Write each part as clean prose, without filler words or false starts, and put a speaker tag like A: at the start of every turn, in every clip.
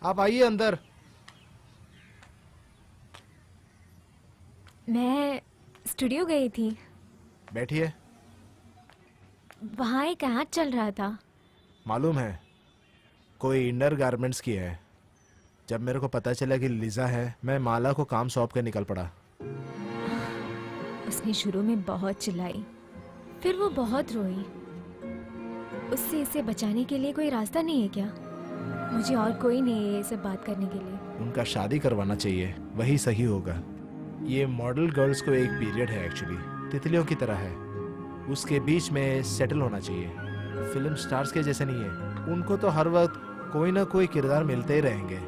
A: आप आइए अंदर।
B: मैं स्टूडियो गई थी।
A: बैठिए।
B: वहाँ एक ऐड चल रहा था।
A: मालूम है, कोई इनर गारमेंट्स की है। जब मेरे को पता चला कि लिजा है, मैं माला को काम सौंप के निकल पड़ा।
B: उसने शुरू में बहुत चिल्लाई, फिर वो बहुत रोई। उससे इसे बचाने के लिए कोई रास्ता नहीं है क्या? मुझे और कोई नहीं है ये सब बात करने के लिए।
A: उनका शादी करवाना चाहिए, वही सही होगा। ये मॉडल गर्ल्स को एक पीरियड है एक्चुअली, तितलियों की तरह है। उसके बीच में सेटल होना चाहिए। फिल्म स्टार्स के जैसे नहीं है, उनको तो हर वक्त कोई ना कोई किरदार मिलते ही रहेंगे।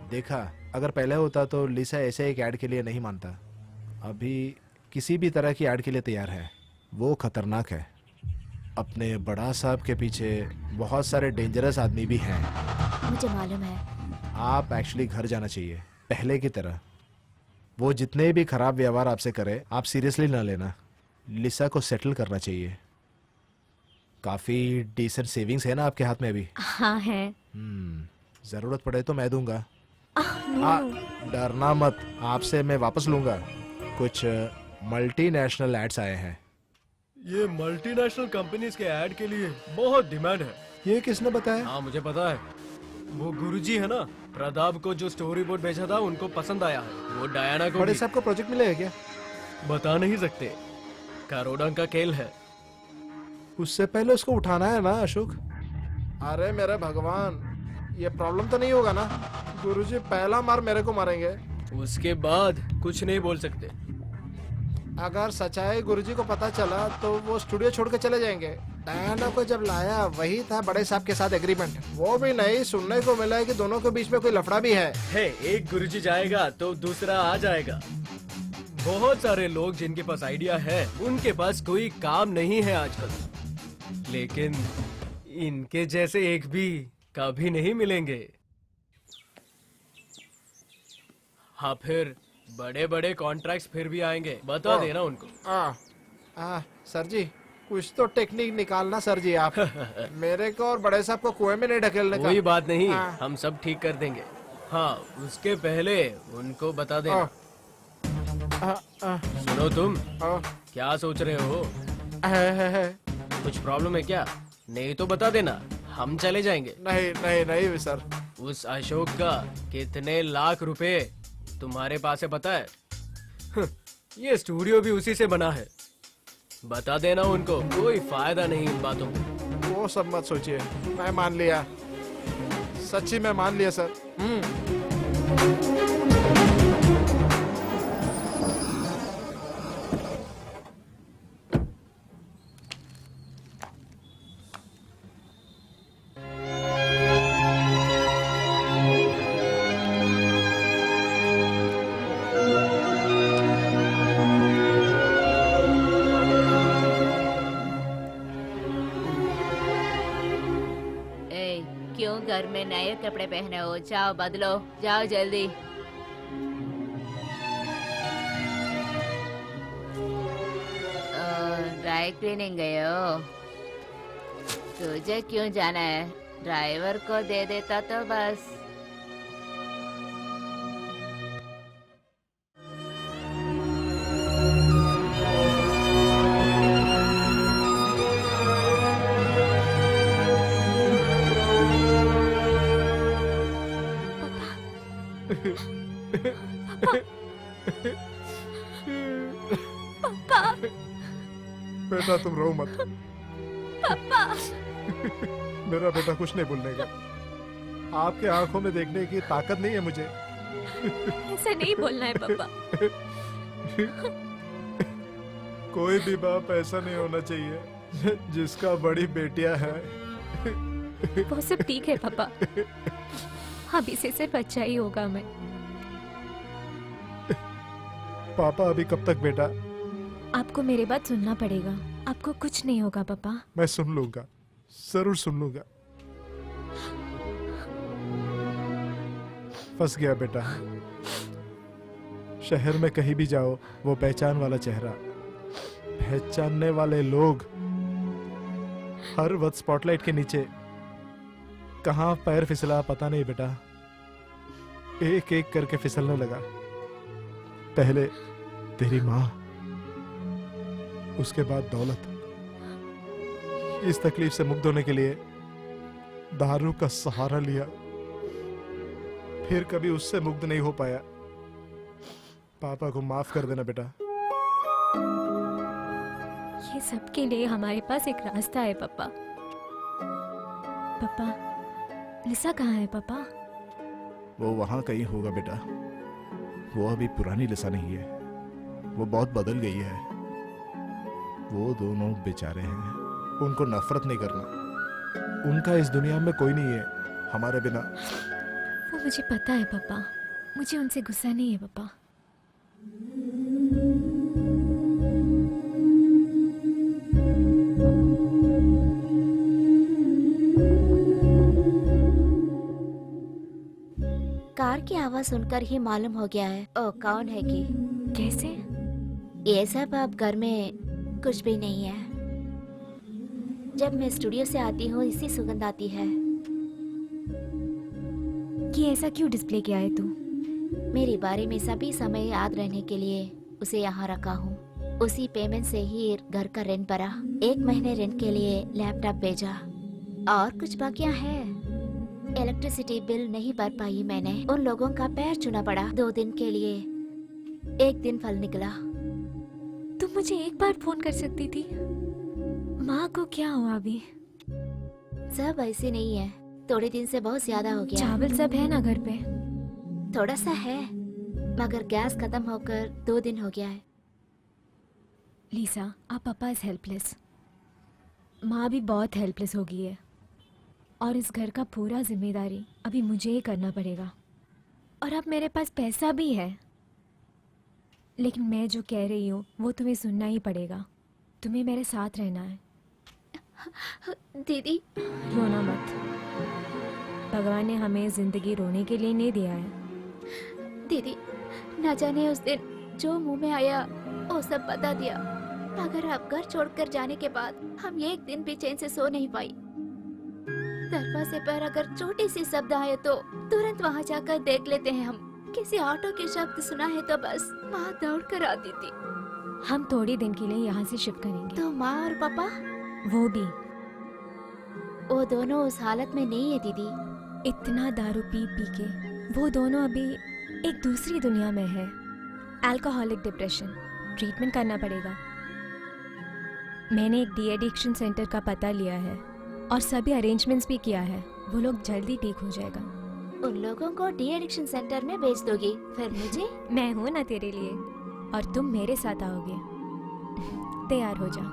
A: देखा, अगर पहले होता तो लिसा ऐसे एक ऐड के लिए नहीं मानता। अभी किसी भी तरह की ऐड के लिए तैयार है। वो खतरनाक है। अपने बड़ा साहब के पीछे बहुत सारे डेंजरस आदमी भी हैं।
B: मुझे मालूम है।
A: आप एक्चुअली घर जाना चाहिए, पहले की तरह। वो जितने भी खराब व्यवहार आपसे करे, आप सीरियसली ना लेना। लिसा को सेटल करना चाहिए। काफी डिसेंट सेविंग्स है ना आपके हाथ में अभी?
B: हाँ है।
A: जरूरत पड़े तो मैं दूंगा।
B: नो।
A: डरना मत, आपसे मैं वापस लूंगा। कुछ मल्टीनेशनल एड्स आए हैं।
C: ये मल्टीनेशनल कंपनीज के ऐड के लिए बहुत डिमांड है।
A: ये किसने बताया?
C: हाँ मुझे पता है। वो गुरुजी है ना, प्रताप को जो स्टोरी बोर्ड भेजा था उनको पसंद आया है। वो डायना को
A: बड़े
C: भी।
A: साहब को प्रोजेक्ट मिलेगा क्या?
C: बता नहीं सकते, करोड़ों का खेल है।
A: उससे पहले उसको उठाना है ना अशोक। अरे मेरे भगवान, ये प्रॉब्लम तो नहीं होगा ना? गुरुजी पहला मार मेरे को मारेंगे।
C: उसके बाद कुछ नहीं बोल सकते।
A: अगर सच्चाई गुरुजी को पता चला तो वो स्टूडियो छोड़ के चले जाएंगे। डायना को जब लाया वही था बड़े साहब के साथ एग्रीमेंट। वो भी नहीं, सुनने को मिला है कि दोनों के बीच में कोई लफड़ा भी है।
C: एक गुरुजी जाएगा तो दूसरा आ जाएगा। बहुत सारे लोग जिनके पास आइडिया है, उनके पास कोई काम नहीं है आजकल। लेकिन इनके जैसे एक भी कभी नहीं मिलेंगे। हाँ, फिर बड़े बड़े कॉन्ट्रैक्ट्स फिर भी आएंगे, बता देना उनको।
A: सर जी, कुछ तो टेक्निक निकालना सर जी आप। मेरे को और बड़े साहब को कुएं में नहीं ढकेलने का।
C: कोई बात नहीं, हम सब ठीक कर देंगे। हाँ, उसके पहले उनको बता देना। सुनो तुम, क्या सोच रहे हो? कुछ प्रॉब्लम है क्या? नहीं तो बता देना, हम चले जाएंगे।
A: नहीं नहीं नहीं सर।
C: उस अशोक का कितने लाख रुपए तुम्हारे पास है पता है? ये स्टूडियो भी उसी से बना है। बता देना उनको, कोई फायदा नहीं इन बातों में।
A: वो सब मत सोचिए, मैं मान लिया। सच्ची मैं मान लिया सर।
D: क्यों घर में नए कपड़े पहने हो? जाओ बदलो, जाओ जल्दी। ड्राई क्लीनिंग गए हो? तुझे क्यों जाना है? ड्राइवर को दे देता तो बस।
B: पापा।
A: बेटा तुम रो मत।
B: पापा।
A: मेरा बेटा कुछ नहीं बोलने का। आपके आंखों में देखने की ताकत नहीं है मुझे।
B: ऐसा नहीं बोलना है पापा।
A: कोई भी बाप ऐसा नहीं होना चाहिए जिसका बड़ी बेटियां है।
B: वो सब ठीक है पापा, अभी से सिर्फ अच्छा ही होगा। मैं
A: पापा अभी कब तक बेटा?
B: आपको मेरी बात सुनना पड़ेगा। आपको कुछ नहीं होगा पापा।
A: मैं सुन लूंगा, जरूर सुन लूंगा। फंस गया बेटा। शहर में कहीं भी जाओ, वो पहचान वाला चेहरा, पहचानने वाले लोग, हर वक्त स्पॉटलाइट के नीचे। कहाँ पैर फिसला पता नहीं बेटा। एक एक करके फिसलने लगा। पहले तेरी माँ, उसके बाद दौलत। इस तकलीफ से मुक्त होने के लिए दारू का सहारा लिया, फिर कभी उससे मुक्त नहीं हो पाया। पापा को माफ कर देना बेटा।
B: ये सब के लिए हमारे पास एक रास्ता है पापा। पापा, लिसा कहाँ है पापा?
A: वो वहां कहीं होगा बेटा। वो अभी पुरानी लिसा नहीं है, वो बहुत बदल गई है। वो दोनों बेचारे हैं, उनको नफरत नहीं करना। उनका इस दुनिया में कोई नहीं है हमारे बिना।
B: वो मुझे पता है पापा, मुझे उनसे गुस्सा नहीं है पापा।
E: कार की आवाज सुनकर ही मालूम हो गया है ओ कौन है कि।
B: कैसे?
E: ये सब अब घर में कुछ भी नहीं है। जब मैं स्टूडियो से आती हूँ इसी सुगंध आती है।
B: कि ऐसा क्यों डिस्प्ले किया है तू?
E: मेरे बारे में सभी समय याद रहने के लिए उसे यहाँ रखा हूँ। उसी पेमेंट से ही घर का रेंट भरा, 1 महीने रेंट के लिए लैपटॉप भेजा और कुछ बाकियाँ है। इलेक्ट्रिसिटी बिल नहीं भर पाई मैंने। उन लोगों का पैर छूना पड़ा 2 दिन के लिए। 1 दिन फल निकला।
B: तुम मुझे एक बार फोन कर सकती थी। माँ को क्या हुआ अभी?
E: सब ऐसे नहीं है, थोड़े दिन से बहुत ज्यादा हो गया।
B: चावल सब है ना घर पे?
E: थोड़ा सा है, मगर गैस खत्म होकर 2 दिन हो गया है।
B: लीसा, आप पापा इज हेल्पलेस। माँ भी बहुत हेल्पलेस हो गई है और इस घर का पूरा जिम्मेदारी अभी मुझे ही करना पड़ेगा। और अब मेरे पास पैसा भी है, लेकिन मैं जो कह रही हूँ वो तुम्हें सुनना ही पड़ेगा। तुम्हें मेरे साथ रहना है।
E: दीदी,
B: रोना मत। भगवान ने हमें जिंदगी रोने के लिए नहीं दिया है।
E: दीदी, न जाने उस दिन जो मुंह में आया वो सब बता दिया, मगर अब घर छोड़कर जाने के बाद हम 1 दिन भी चैन से सो नहीं पाई। दरवाजे पर अगर छोटी सी शब्द आए तो तुरंत वहाँ जाकर देख लेते हैं हम। किसी ऑटो के शब्द सुना है तो बस माँ दौड़ कर आती थी।
B: हम थोड़े दिन के लिए यहाँ से शिफ्ट करेंगे।
E: तो माँ और पापा?
B: वो भी।
E: वो दोनों उस हालत में नहीं है दीदी।
B: इतना दारू पी पी के वो दोनों अभी एक दूसरी दुनिया में है। अल्कोहलिक डिप्रेशन, ट्रीटमेंट करना पड़ेगा। मैंने एक डी एडिक्शन सेंटर का पता लिया है और सभी अरेंजमेंट्स भी किया है। वो लोग जल्दी ठीक हो जाएगा।
E: उन लोगों को डी एडिक्शन सेंटर में भेज दोगी, फिर मुझे?
B: मैं हूँ ना तेरे लिए, और तुम मेरे साथ आओगे। तैयार हो जा।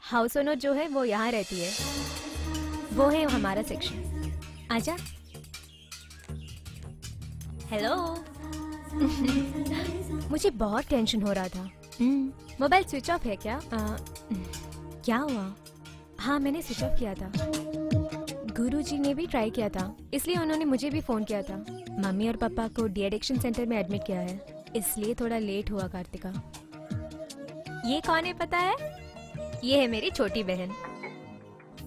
B: हाउस ओनर जो है वो यहाँ रहती है। वो है हमारा सेक्शन। आजा। हेलो। मुझे बहुत टेंशन हो रहा था। मोबाइल स्विच ऑफ है क्या? क्या हुआ? हाँ, मैंने स्विच ऑफ किया था। गुरुजी ने भी ट्राई किया था, इसलिए उन्होंने मुझे भी फोन किया था। मम्मी और पापा को डी एडिक्शन सेंटर में एडमिट किया है, इसलिए थोड़ा लेट हुआ। कार्तिका, ये कौन है पता है? ये है मेरी छोटी बहन।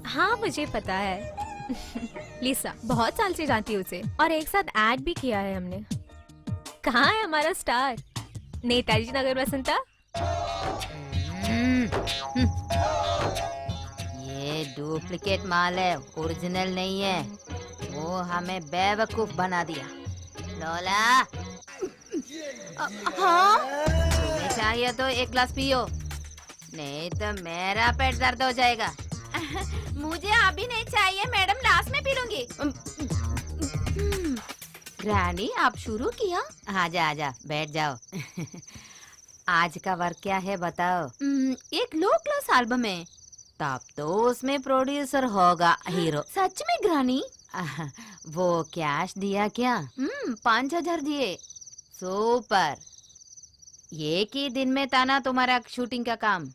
B: हाँ, मुझे पता है। लिसा, बहुत साल से जानती हूँ उसे, और एक साथ ऐड भी किया है हमने। कहाँ है हमारा स्टार? नेताजी नगर बसंता।
D: ये डुप्लीकेट माल है, ओरिजिनल नहीं है। वो हमें बेवकूफ बना दिया। लोला,
E: हाँ?
D: तुम्हें चाहिए तो 1 ग्लास पियो, नहीं तो मेरा पेट दर्द हो जाएगा।
E: मुझे अभी नहीं चाहिए मैडम, लास्ट में पी लूंगी।
D: रानी, आप शुरू किया? आजा आजा, बैठ जाओ। आज का वर्क क्या है बताओ?
E: एक लो क्लास एल्बम है।
D: तब तो उसमें प्रोड्यूसर होगा हीरो।
E: सच में ग्रानी?
D: वो कैश दिया क्या?
E: 5,000 दिए।
D: सुपर। एक ही दिन में था ना तुम्हारा शूटिंग का काम।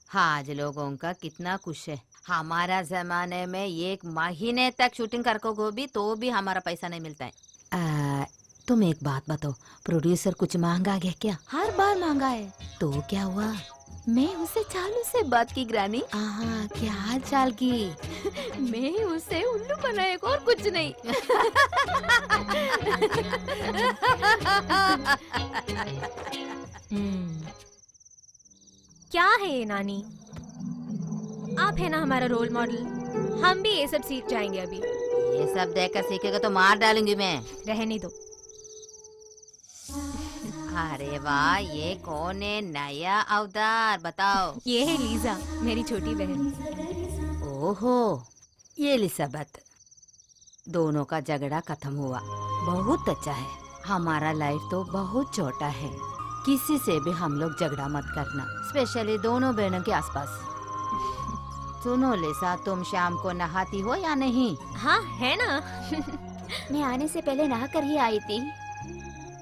D: आज लोगों का कितना खुश है। हमारा जमाने में 1 महीने तक शूटिंग करको भी तो भी हमारा पैसा नहीं मिलता है। तुम एक बात बताओ, प्रोड्यूसर कुछ मांगा गया क्या? हर बार मांगा है, तो क्या हुआ?
E: मैं उसे चालू से बात की ग्रानी।
D: हाँ, क्या हाल चाल की?
E: मैं उसे उल्लू बनाए और कुछ नहीं।
B: क्या है ये नानी? आप है ना हमारा रोल मॉडल, हम भी ये सब सीख जाएंगे अभी।
D: ये सब देखकर सीखेगा तो मार डालूंगी मैं।
B: रहने दो।
D: अरे वाह, ये कौन है नया अवतार? बताओ।
B: ये है लीजा, मेरी छोटी बहन।
D: ओहो, ये एलिजाबेथ। दोनों का झगड़ा खत्म हुआ, बहुत अच्छा है। हमारा लाइफ तो बहुत छोटा है, किसी से भी हम लोग झगड़ा मत करना, स्पेशली दोनों बहनों के आसपास। सुनो लिसा, तुम शाम को नहाती हो या नहीं?
B: हाँ है ना।
E: मैं आने से पहले नहा कर ही आई थी।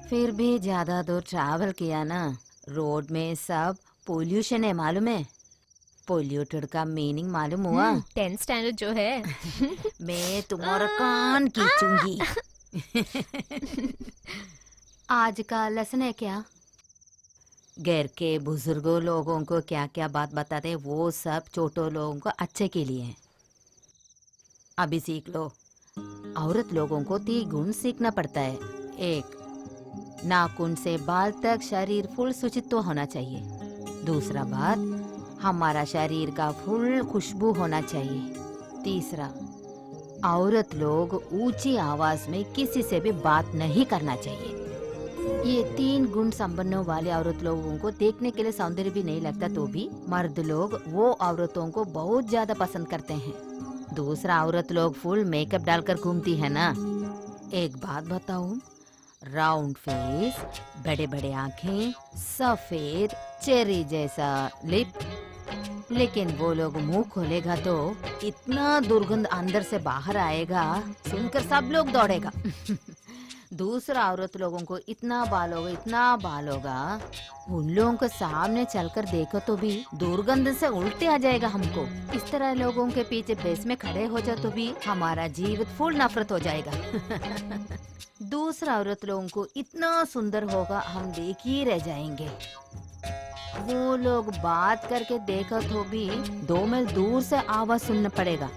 D: फिर भी ज्यादा दूर ट्रैवल किया ना, रोड में सब पोल्यूशन है, मालूम है? पोल्यूटेड का मीनिंग मालूम हुआ?
B: 10th स्टैंडर्ड जो है।
D: मैं तुम्हारा कान खींचूंगी। आज का लेसन है क्या? घर के बुजुर्गों लोगों को क्या क्या बात बताते, वो सब छोटों लोगों को अच्छे के लिए है। अभी सीख लो। औरत लोगों को 3 गुण सीखना पड़ता है। 1, नाखून से बाल तक शरीर फुल शुचित्व होना चाहिए। दूसरा बात, हमारा शरीर का फुल खुशबू होना चाहिए। तीसरा, औरत लोग ऊंची आवाज में किसी से भी बात नहीं करना चाहिए। ये 3 गुण संपन्न वाले औरत लोगों को देखने के लिए सौंदर्य भी नहीं लगता, तो भी मर्द लोग वो औरतों को बहुत ज्यादा पसंद करते हैं। दूसरा, औरत लोग फुल मेकअप डालकर घूमती है ना। एक बात बताऊं, राउंड फेस, बड़े बड़े आंखें, सफेद चेरी जैसा लिप, लेकिन वो लोग मुंह खोलेगा तो इतना दुर्गंध अंदर से बाहर आएगा, सुनकर सब लोग दौड़ेगा। दूसरा, औरत लोगों को इतना बाल होगा, उन लोगों के सामने चलकर देखो तो भी दुर्गंध से उल्टे आ जाएगा हमको। इस तरह लोगों के पीछे बेस में खड़े हो जाओ तो भी हमारा जीवित फुल नफरत हो जाएगा। दूसरा, औरत लोगों को इतना सुंदर होगा, हम देख ही रह जाएंगे। वो लोग बात करके देखो तो भी 2 मील दूर से आवाज सुनना पड़ेगा।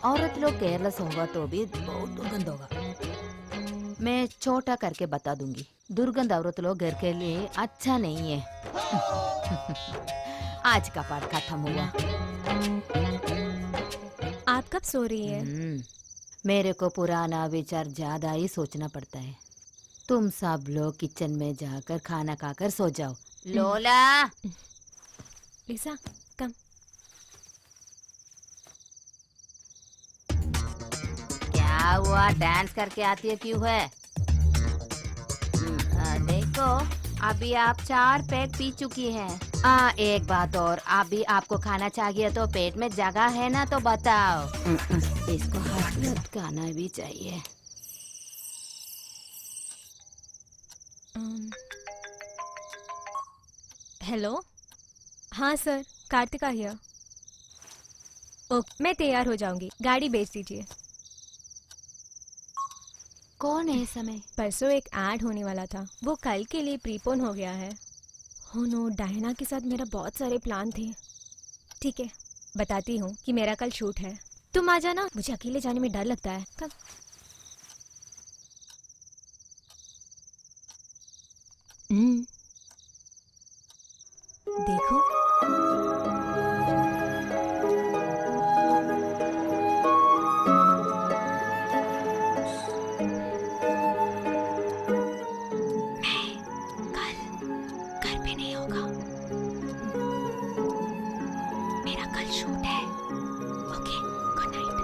D: औरत लोग केयरलेस होगा तो भी बहुत दुर्गंध होगा। मैं छोटा करके बता दूंगी, दुर्गंध औरत लोग घर के लिए अच्छा नहीं है। आज का पाठ खत्म हुआ।
B: आप कब सो रही है?
D: मेरे को पुराना विचार ज्यादा ही सोचना पड़ता है। तुम सब लोग किचन में जाकर खाना खाकर सो जाओ। लोला,
B: लिसा कम।
D: क्या हुआ? डांस करके आती है क्यों है? देखो, अभी आप 4 पैक पी चुकी हैं। एक बात और, अभी आपको खाना चाहिए तो पेट में जगह है ना, तो बताओ। इसको हाथ लटकाना भी चाहिए।
B: हेलो, हाँ सर, कार्तिका हियर। ओके, मैं तैयार हो जाऊंगी, गाड़ी भेज दीजिए।
E: कौन है इस समय?
B: परसों एक ऐड होने वाला था, वो कल के लिए प्रीपोन हो गया है। हो नो, डायना के साथ मेरा बहुत सारे प्लान थे। ठीक है, बताती हूँ कि मेरा कल शूट है, तुम आ जाना। मुझे अकेले जाने में डर लगता है। कब? देखो, मेरा कल शूट है। Okay, good night.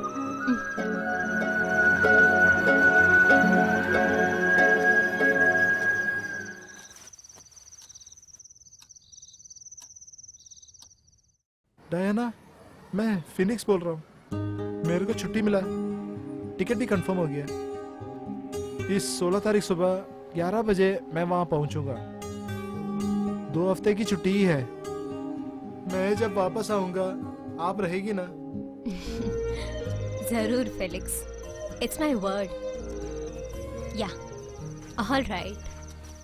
A: डायना, मैं फिनिक्स बोल रहा हूँ। मेरे को छुट्टी मिला, टिकट भी कंफर्म हो गया। इस 16 तारीख सुबह 11 बजे मैं वहाँ पहुँचूंगा। 2 हफ्ते की छुट्टी ही है। मैं जब वापस आऊँगा, आप रहेगी ना?
B: जरूर फेलिक्स, इट्स माय वर्ड। या ऑल राइट,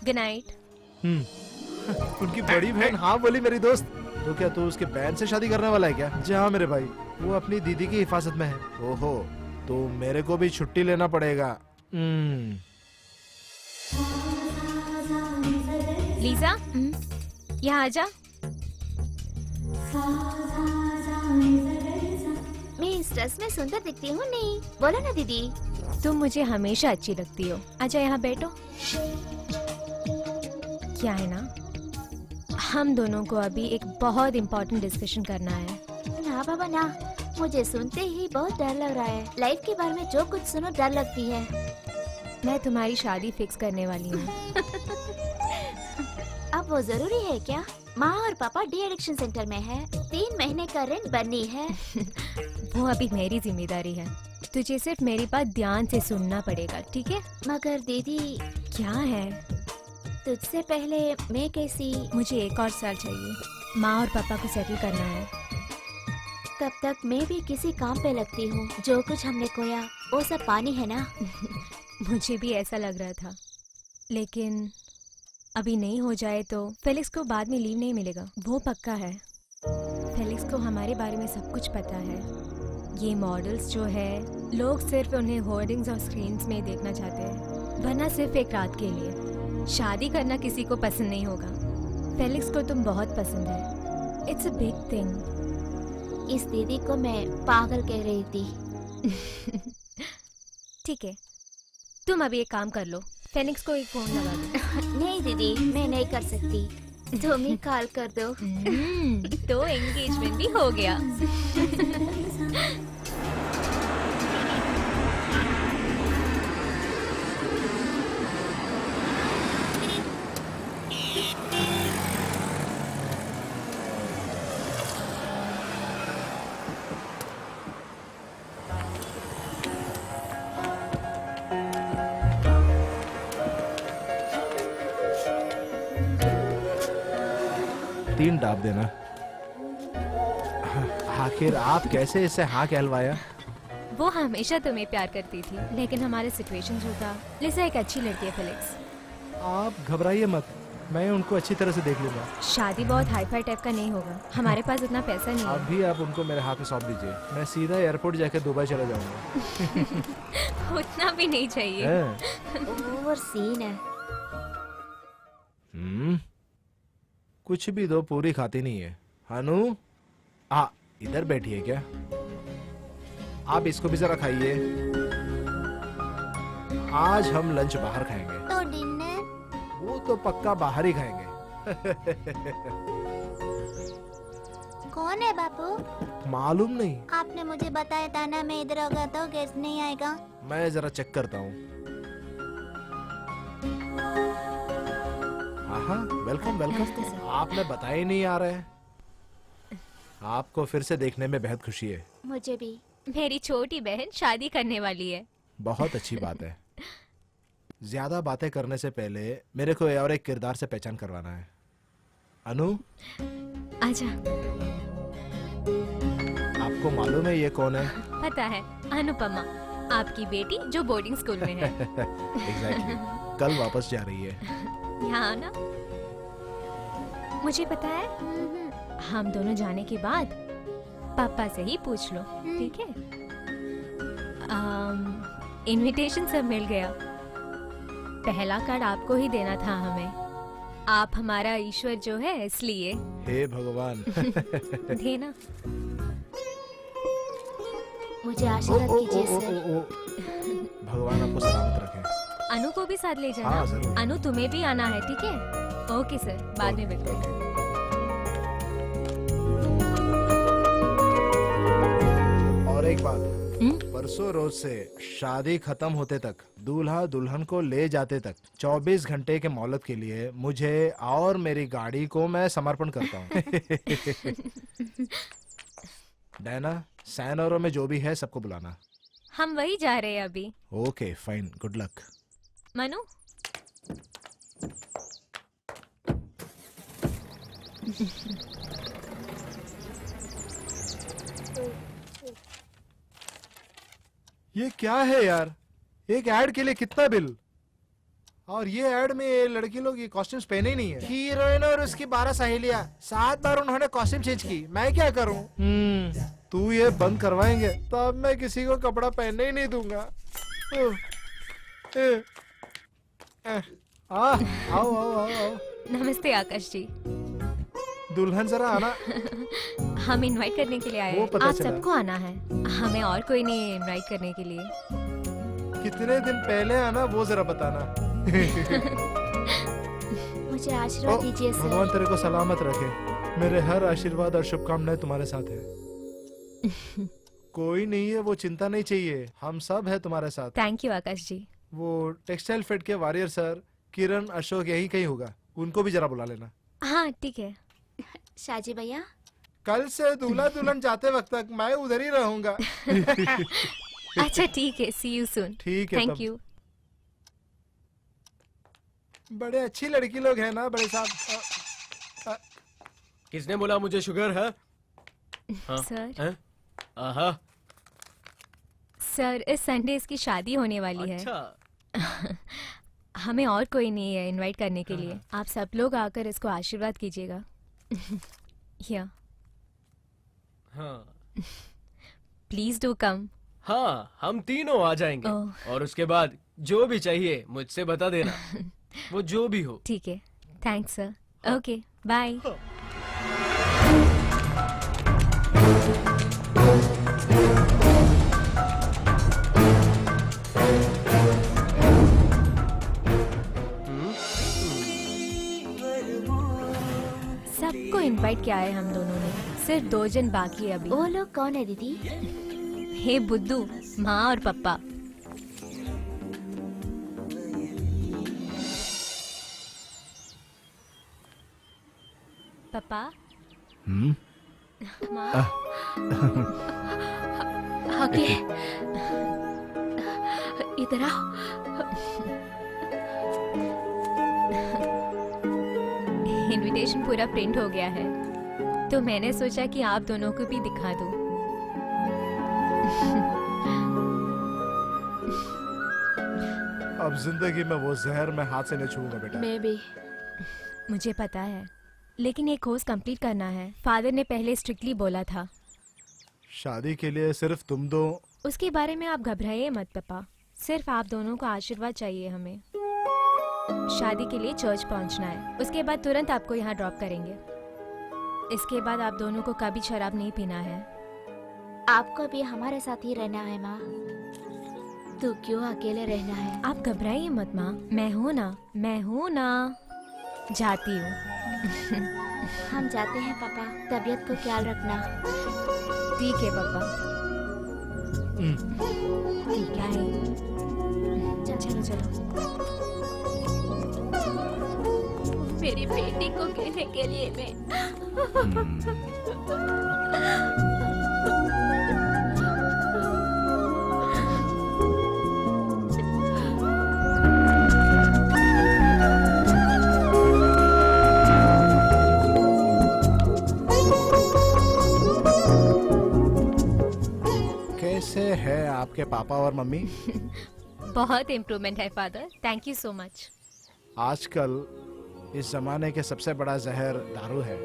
B: गुड नाइट।
A: उनकी बड़ी बहन हाँ बोली मेरी दोस्त। तो क्या तू उसके बहन से शादी करने वाला है क्या? जी हाँ मेरे भाई, वो अपनी दीदी की हिफाजत में है। ओहो, तो मेरे को भी छुट्टी लेना पड़ेगा।
B: लीजा, यहाँ आजा।
E: मैं इस ड्रेस में सुंदर दिखती हूँ नहीं? बोलो ना दीदी।
B: तुम मुझे हमेशा अच्छी लगती हो। आजा यहाँ बैठो। क्या है ना, हम दोनों को अभी एक बहुत इम्पोर्टेंट डिस्कशन करना है।
E: ना बाबा ना, मुझे सुनते ही बहुत डर लग रहा है। लाइफ के बारे में जो कुछ सुनो डर लगती है।
B: मैं तुम्हारी शादी फिक्स करने वाली हूँ।
E: अब वो जरूरी है क्या? माँ और पापा डी एडिक्शन सेंटर में है, 3 महीने का रेंट बननी है।
B: वो अभी मेरी जिम्मेदारी है। तुझे सिर्फ मेरी बात ध्यान से सुनना पड़ेगा, ठीक है?
E: मगर दीदी,
B: क्या है?
E: तुझसे पहले मैं कैसी?
B: मुझे एक और साल चाहिए। माँ और पापा को सेटल करना है।
E: तब तक मैं भी किसी काम पे लगती हूँ। जो कुछ हमने खोया वो सब पानी है ना।
B: मुझे भी ऐसा लग रहा था, लेकिन अभी नहीं हो जाए तो फेलिक्स को बाद में लीव नहीं मिलेगा, वो पक्का है। फेलिक्स को हमारे बारे में सब कुछ पता है। ये मॉडल्स जो है, लोग सिर्फ उन्हें होर्डिंग्स और स्क्रीन्स में देखना चाहते हैं, वरना सिर्फ एक रात के लिए। शादी करना किसी को पसंद नहीं होगा। फेलिक्स को तुम बहुत पसंद है। It's a big thing.
E: इस दीदी को मैं पागल कह रही थी।
B: ठीक है, तुम अभी एक काम कर लो, फेनिक्स को एक फोन लगा दो।
E: नहीं दीदी, मैं नहीं कर सकती। तुम ही कॉल कर दो।
B: तो एंगेजमेंट भी हो गया।
A: 3 डाब देना। आखिर आप कैसे इसे हाँ कहलवाया?
B: वो हमेशा तुम्हें प्यार करती थी, लेकिन हमारे सिचुएशन जो था। लिसा एक अच्छी लड़की है फेलिक्स।
A: आप घबराइए मत, मैं उनको अच्छी तरह से देख लूंगा।
B: शादी बहुत हाई फाई टाइप का नहीं होगा, हमारे पास इतना पैसा नहीं है।
A: अभी आप उनको मेरे हाथ में सौंप दीजिए, मैं सीधा एयरपोर्ट जाकर दुबई चला जाऊंगा।
B: उतना भी नहीं चाहिए।
E: ओवर सीन है।
A: कुछ भी दो, पूरी खाती नहीं है। हनु, इधर बैठी है क्या? आप इसको भी जरा खाइए। आज हम लंच बाहर खाएंगे।
E: तो डिनर?
A: वो तो पक्का बाहर ही खाएंगे।
E: कौन है बापू?
A: मालूम नहीं।
E: आपने मुझे बताया था ना, मैं इधर होगा तो गेस्ट नहीं आएगा।
A: मैं जरा चेक करता हूँ। हाँ, वेलकम वेलकम। आपने बताया ही नहीं आ रहे हैं। आपको फिर से देखने में बेहद खुशी है।
E: मुझे भी।
B: मेरी छोटी बहन शादी करने वाली है।
A: बहुत अच्छी बात है। ज्यादा बातें करने से पहले मेरे को और एक किरदार से पहचान करवाना है। अनु,
B: आजा।
A: आपको मालूम है ये कौन है?
B: पता है, अनुपमा, आपकी बेटी जो बोर्डिंग स्कूल में है।
A: एग्जैक्टली, कल वापस जा रही है।
B: यहाँ ना, मुझे पता है। हम दोनों जाने के बाद पापा से ही पूछ लो, ठीक है? इनविटेशन सब मिल गया। पहला कार्ड आपको ही देना था हमें। आप हमारा ईश्वर जो है, इसलिए।
A: हे भगवान।
B: देना।
E: मुझे आशीर्वाद कीजिए सर।
A: भगवान आपको सलामत रखे।
B: अनु को भी साथ ले जाना।
A: हाँ, जरूर।
B: अनु, तुम्हें भी आना है, ठीक है? ओके सर, बाद में मिलते हैं।
A: और एक बात, परसों रोज से शादी खत्म होते तक, दूल्हा दुल्हन को ले जाते तक 24 घंटे के मोहलत के लिए मुझे और मेरी गाड़ी को मैं समर्पण करता हूँ। डैना, सैनोरो में जो भी है सबको बुलाना।
B: हम वही जा रहे हैं अभी।
A: Okay fine, good luck.
B: Manu,
A: ये क्या है यार? एक ऐड के लिए कितना बिल? और ये ऐड में ये लड़की लोग ये कॉस्ट्यूम्स पहने ही नहीं है। हीरोइन और उसकी 12 सहेलियां, 7 बार उन्होंने कॉस्ट्यूम चेंज की, मैं क्या करूं? तू ये बंद करवाएंगे तब मैं किसी को कपड़ा पहनने ही नहीं दूंगा। आओ आओ आओ आओ।
B: नमस्ते आकाश जी।
A: दुल्हन जरा आना।
B: हम इनवाइट करने के लिए आए
A: वो
B: हैं।
A: पता
B: आप
A: चला।
B: सबको आना है, हमें और कोई नहीं इनवाइट करने के लिए।
A: कितने दिन पहले आना वो जरा बताना।
E: मुझे आशीर्वाद दीजिए
A: भगवान
E: सर।
A: तेरे को सलामत रखे। मेरे हर आशीर्वाद और शुभकामनाएं तुम्हारे साथ है। कोई नहीं है वो चिंता नहीं चाहिए, हम सब है तुम्हारे साथ।
B: थैंक यू आकाश जी।
A: वो टेक्सटाइल फिट के वॉरियर सर किरण अशोक यही कहीं होगा, उनको भी जरा बुला लेना।
B: हाँ ठीक है।
E: शाहजी भैया,
A: कल से दूल्हा दुल्हन जाते वक्त तक मैं उधर ही रहूंगा।
B: अच्छा ठीक है, सी यू सून।
A: ठीक है
B: थैंक
A: तब।
B: यू।
A: बड़े अच्छी लड़की लोग हैं ना बड़े साहब।
C: किसने बोला मुझे शुगर है? हाँ,
B: सर
C: हैं? आहा,
B: सर इस संडे इसकी शादी होने वाली है।
C: अच्छा।
B: हमें और कोई नहीं है इनवाइट करने के लिए। आप सब लोग आकर इसको आशीर्वाद कीजिएगा। या
C: हाँ
B: प्लीज डू कम।
C: हाँ, हम तीनों आ जाएंगे।
B: ओह।
C: और उसके बाद जो भी चाहिए मुझसे बता देना, वो जो भी हो।
B: ठीक है, थैंक्स सर। Okay bye. सबको इनवाइट किया है हम दोनों ने, सिर्फ 2 जन बाकी है अभी।
E: वो लोग कौन है दीदी?
B: हे बुद्धू, माँ और पापा। पापा, माँ,
E: आगे इधर आओ।
B: इनविटेशन पूरा प्रिंट हो गया है, तो मैंने सोचा कि आप दोनों को भी दिखा दूं।
A: अब जिंदगी में वो जहर मैं हाथ से नहीं छूऊंगा बेटा।
E: मैं भी।
B: मुझे पता है, लेकिन ये कोर्स कंप्लीट करना है। फादर ने पहले स्ट्रिक्टली बोला था।
A: शादी के लिए सिर्फ तुम दो।
B: उसके बारे में आप घबराइए मत पापा, सिर्फ आप दोनों को आशीर्वाद चाहिए हमें। शादी के लिए चर्च पहुंचना है, उसके बाद तुरंत आपको यहाँ ड्रॉप करेंगे। इसके बाद आप दोनों को कभी शराब नहीं पीना है।
E: आपको भी हमारे साथ ही रहना है माँ। तू क्यों अकेले रहना है?
B: आप घबराइए मत माँ, मैं हूँ ना, मैं हूँ ना। जाती हूँ।
E: हम जाते हैं पापा, तबीयत को ख्याल रखना।
B: ठीक है पापा। ठीक है, चलो चलो।
E: मेरी बेटी को कहने के लिए मैं
A: कैसे है आपके पापा और मम्मी?
B: बहुत इम्प्रूवमेंट है father, thank you so much.
A: आजकल इस जमाने के सबसे बड़ा जहर दारू है।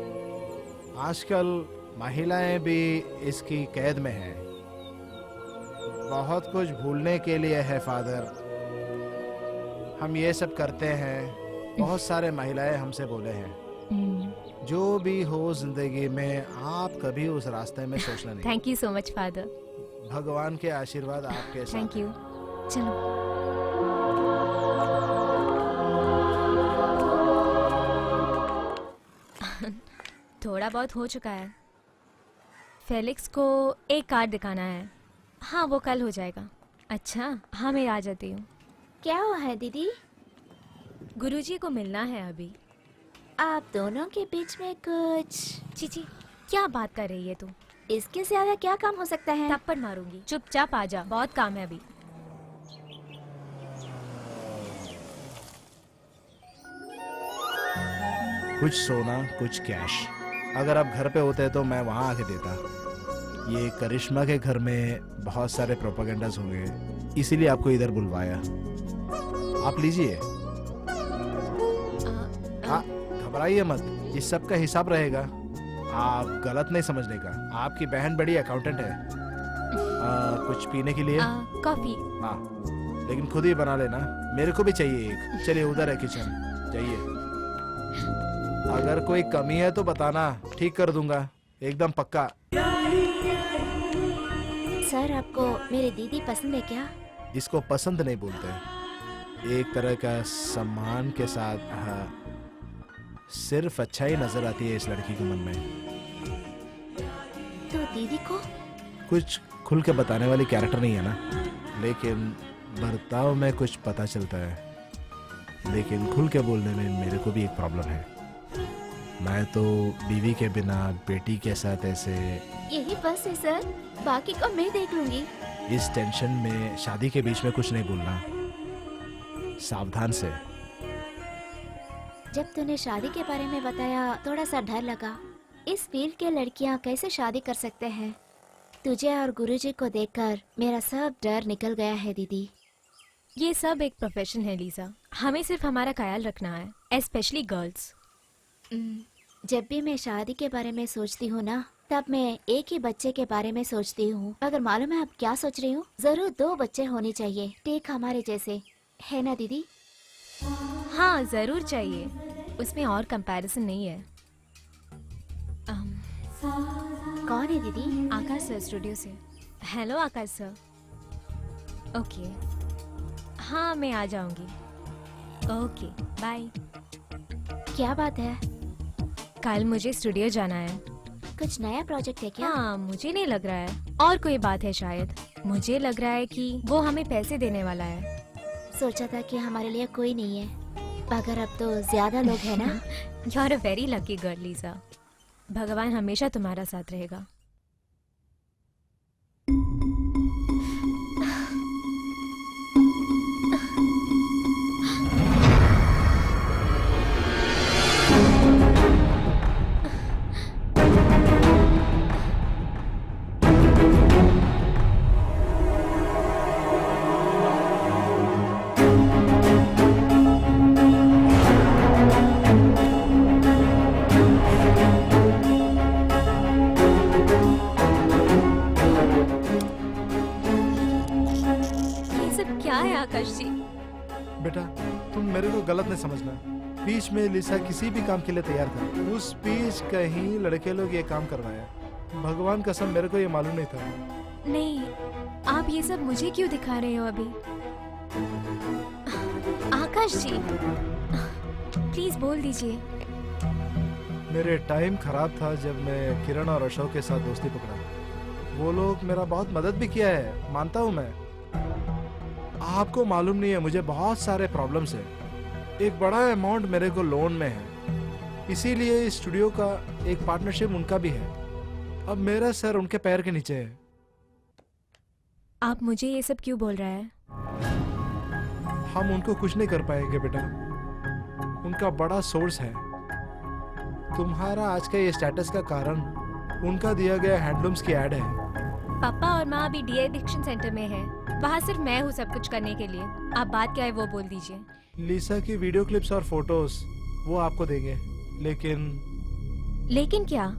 A: आजकल महिलाएं भी इसकी कैद में हैं। बहुत कुछ भूलने के लिए है फादर, हम ये सब करते हैं। बहुत सारे महिलाएं हमसे बोले हैं जो भी हो जिंदगी में आप कभी उस रास्ते में सोचना नहीं।
B: Thank you so much father.
A: भगवान के आशीर्वाद आपके साथ
B: थैंक
A: हैं।
B: यू। चलो। थोड़ा बहुत हो चुका है। फेलिक्स को एक कार्ड दिखाना है। हाँ वो कल हो जाएगा। अच्छा हाँ मैं आ जाती हूँ।
E: क्या हुआ है दीदी?
B: गुरुजी को मिलना है अभी।
E: आप दोनों के बीच में कुछ?
B: चीची क्या बात कर रही है तू?
E: इसके से ज्यादा क्या काम हो सकता है?
B: थप्पड़ मारूंगी। चुपचाप आ जा, बहुत काम है अभी।
A: कुछ सोना कुछ कैश। अगर आप घर पे होते तो मैं वहां आके देता। ये करिश्मा के घर में बहुत सारे प्रोपेगेंडास होंगे, इसीलिए आपको इधर बुलवाया। आप लीजिए। हाँ, घबराइए मत, इस सब का हिसाब रहेगा। आप गलत नहीं समझने का, आपकी बहन बड़ी अकाउंटेंट है। कुछ पीने के लिए?
B: कॉफी।
A: हाँ, लेकिन खुद ही बना लेना, मेरे को भी चाहिए एक। चलिए उधर है किचन, जाइए। अगर कोई कमी है तो बताना, ठीक कर दूंगा, एकदम पक्का।
E: सर, आपको मेरी दीदी पसंद है क्या?
A: इसको पसंद नहीं बोलते, एक तरह का सम्मान के साथ। हाँ, सिर्फ अच्छा ही नजर आती है इस लड़की के मन में।
E: तो दीदी को?
A: कुछ खुल के बताने वाली कैरेक्टर नहीं है ना, लेकिन बर्ताव में कुछ पता चलता है। लेकिन खुल के बोलने में मेरे को भी एक प्रॉब्लम है। मैं तो बीवी के बिना बेटी के साथ ऐसे।
E: यही बस है सर, बाकी को मैं देख लूंगी।
A: इस टेंशन में शादी के बीच में कुछ नहीं बोलना, सावधान से।
E: जब तूने शादी के बारे में बताया थोड़ा सा डर लगा। इस फील्ड के लड़कियां कैसे शादी कर सकते हैं? तुझे और गुरुजी को देखकर मेरा सब डर निकल गया है दीदी।
B: ये सब एक प्रोफेशन है लीजा, हमें सिर्फ हमारा ख्याल रखना है, स्पेशली गर्ल्स।
E: जब भी मैं शादी के बारे में सोचती हूँ ना, तब मैं एक ही बच्चे के बारे में सोचती हूँ। अगर मालूम है आप क्या सोच रही हूँ? जरूर 2 बच्चे होने चाहिए, ठीक हमारे जैसे, है ना दीदी?
B: हाँ जरूर चाहिए, उसमें और कंपैरिजन नहीं है।
E: कौन है दीदी?
B: आकाश सर स्टूडियो से। Hello Akash sir. ओके, हाँ मैं आ जाऊंगी। Okay bye.
E: क्या बात है?
B: कल मुझे स्टूडियो जाना है।
E: कुछ नया प्रोजेक्ट है क्या?
B: हाँ मुझे नहीं लग रहा है, और कोई बात है शायद। मुझे लग रहा है कि वो हमें पैसे देने वाला है।
E: सोचा था कि हमारे लिए कोई नहीं है, मगर अब तो ज्यादा लोग हैं ना।
B: You are a very lucky girl Lisa, भगवान हमेशा तुम्हारा साथ रहेगा।
A: बेटा तुम मेरे को गलत नहीं समझना, बीच में लिसा किसी भी काम के लिए तैयार था। उस बीच कहीं लड़के लोग ये काम करवाया, भगवान कसम मेरे को ये मालूम नहीं था।
B: नहीं, आप ये सब मुझे क्यों दिखा रहे हो अभी? आकाश जी प्लीज बोल दीजिए।
A: मेरे टाइम खराब था जब मैं किरण और अशोक के साथ दोस्ती पकड़ा। वो लोग मेरा बहुत मदद भी किया है, मानता हूँ मैं। आपको मालूम नहीं है, मुझे बहुत सारे प्रॉब्लम्स है। एक बड़ा अमाउंट मेरे को लोन में है, इसीलिए स्टूडियो का एक पार्टनरशिप उनका भी है। अब मेरा सर उनके पैर के नीचे है।
B: आप मुझे ये सब क्यों बोल रहा है?
A: हम उनको कुछ नहीं कर पाएंगे बेटा, उनका बड़ा सोर्स है। तुम्हारा आज का ये स्टेटस का कारण उनका दिया गया हैंडलूम्स की एड है।
B: पापा और माँ अभी डी एडिक्शन सेंटर में है, वहाँ सिर्फ मैं हूँ सब कुछ करने के लिए। आप बात क्या है वो बोल दीजिए।
A: लिसा की वीडियो क्लिप्स और फोटोज वो आपको देंगे,
B: लेकिन क्या?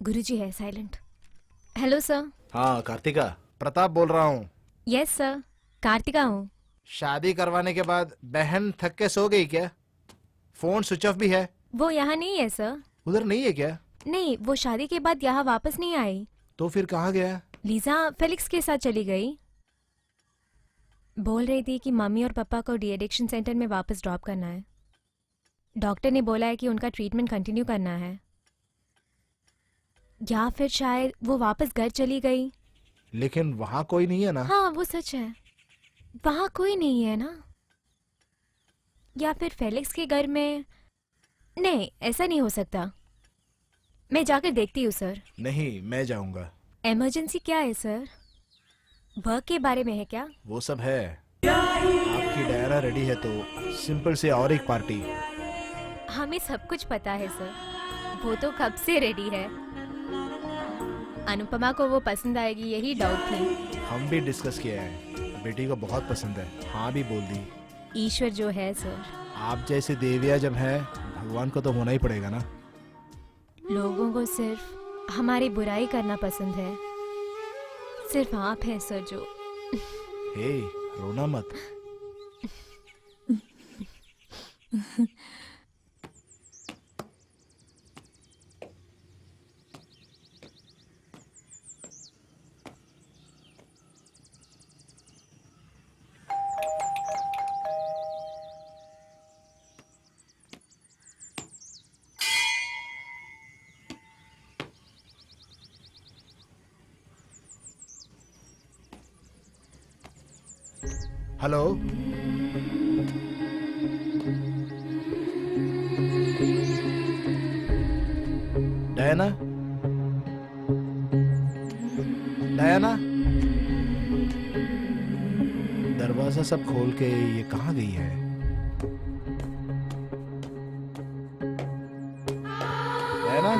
B: गुरुजी है साइलेंट। Hello sir.
A: हाँ कार्तिका, प्रताप बोल रहा हूँ।
B: यस सर, कार्तिका हूँ।
A: शादी करवाने के बाद बहन थक के सो गई क्या? फोन स्विच ऑफ भी है।
B: वो यहाँ नहीं है सर।
A: उधर नहीं है क्या?
B: नहीं, वो शादी के बाद यहाँ वापस नहीं आई।
A: तो फिर कहाँ गया?
B: लीजा फेलिक्स के साथ चली गई। बोल रही थी कि मम्मी और पापा को डी एडिक्शन सेंटर में वापस ड्रॉप करना है। डॉक्टर ने बोला है कि उनका ट्रीटमेंट कंटिन्यू करना है, या फिर शायद वो वापस घर चली गई।
A: लेकिन वहाँ कोई नहीं है ना?
B: हाँ वो सच है, वहाँ कोई नहीं है ना। या फिर फेलिक्स के घर में। नहीं, ऐसा नहीं हो सकता। मैं जाकर देखती हूँ सर।
A: नहीं, मैं जाऊंगा।
B: इमरजेंसी क्या है सर? वर्क के बारे में है क्या?
A: वो सब है। आपकी डायरा रेडी है तो सिंपल से और एक पार्टी।
B: हमें सब कुछ पता है सर, वो तो कब से रेडी है। अनुपमा को वो पसंद आएगी, यही डाउट थी।
A: हम भी डिस्कस किया है, बेटी को बहुत पसंद है। हाँ भी बोल दी।
B: ईश्वर जो है सर।
A: आप जैसे देविया जब है, भगवान को तो होना ही पड़ेगा ना।
B: लोगों को सिर्फ हमारी बुराई करना पसंद है। सिर्फ आप हैं सर जो।
A: हे, रोना मत। Hello, Diana? डायना? दरवाजा सब खोल के ये कहाँ गई है? Diana?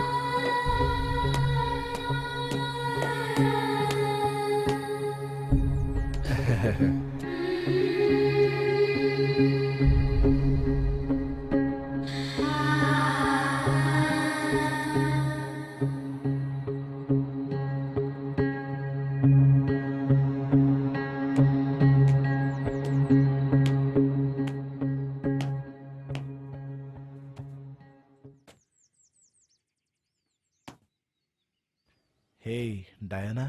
A: Hey Diana?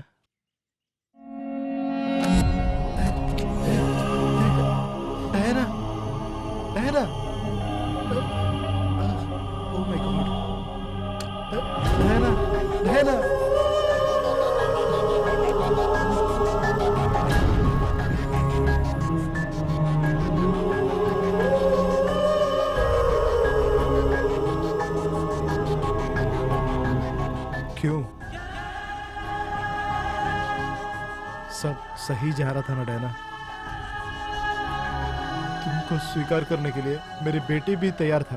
A: Diana? Diana? Oh my God. Diana? Diana? क्यों? सब सही जा रहा था ना डायना? तुमको स्वीकार करने के लिए मेरी बेटी भी तैयार था।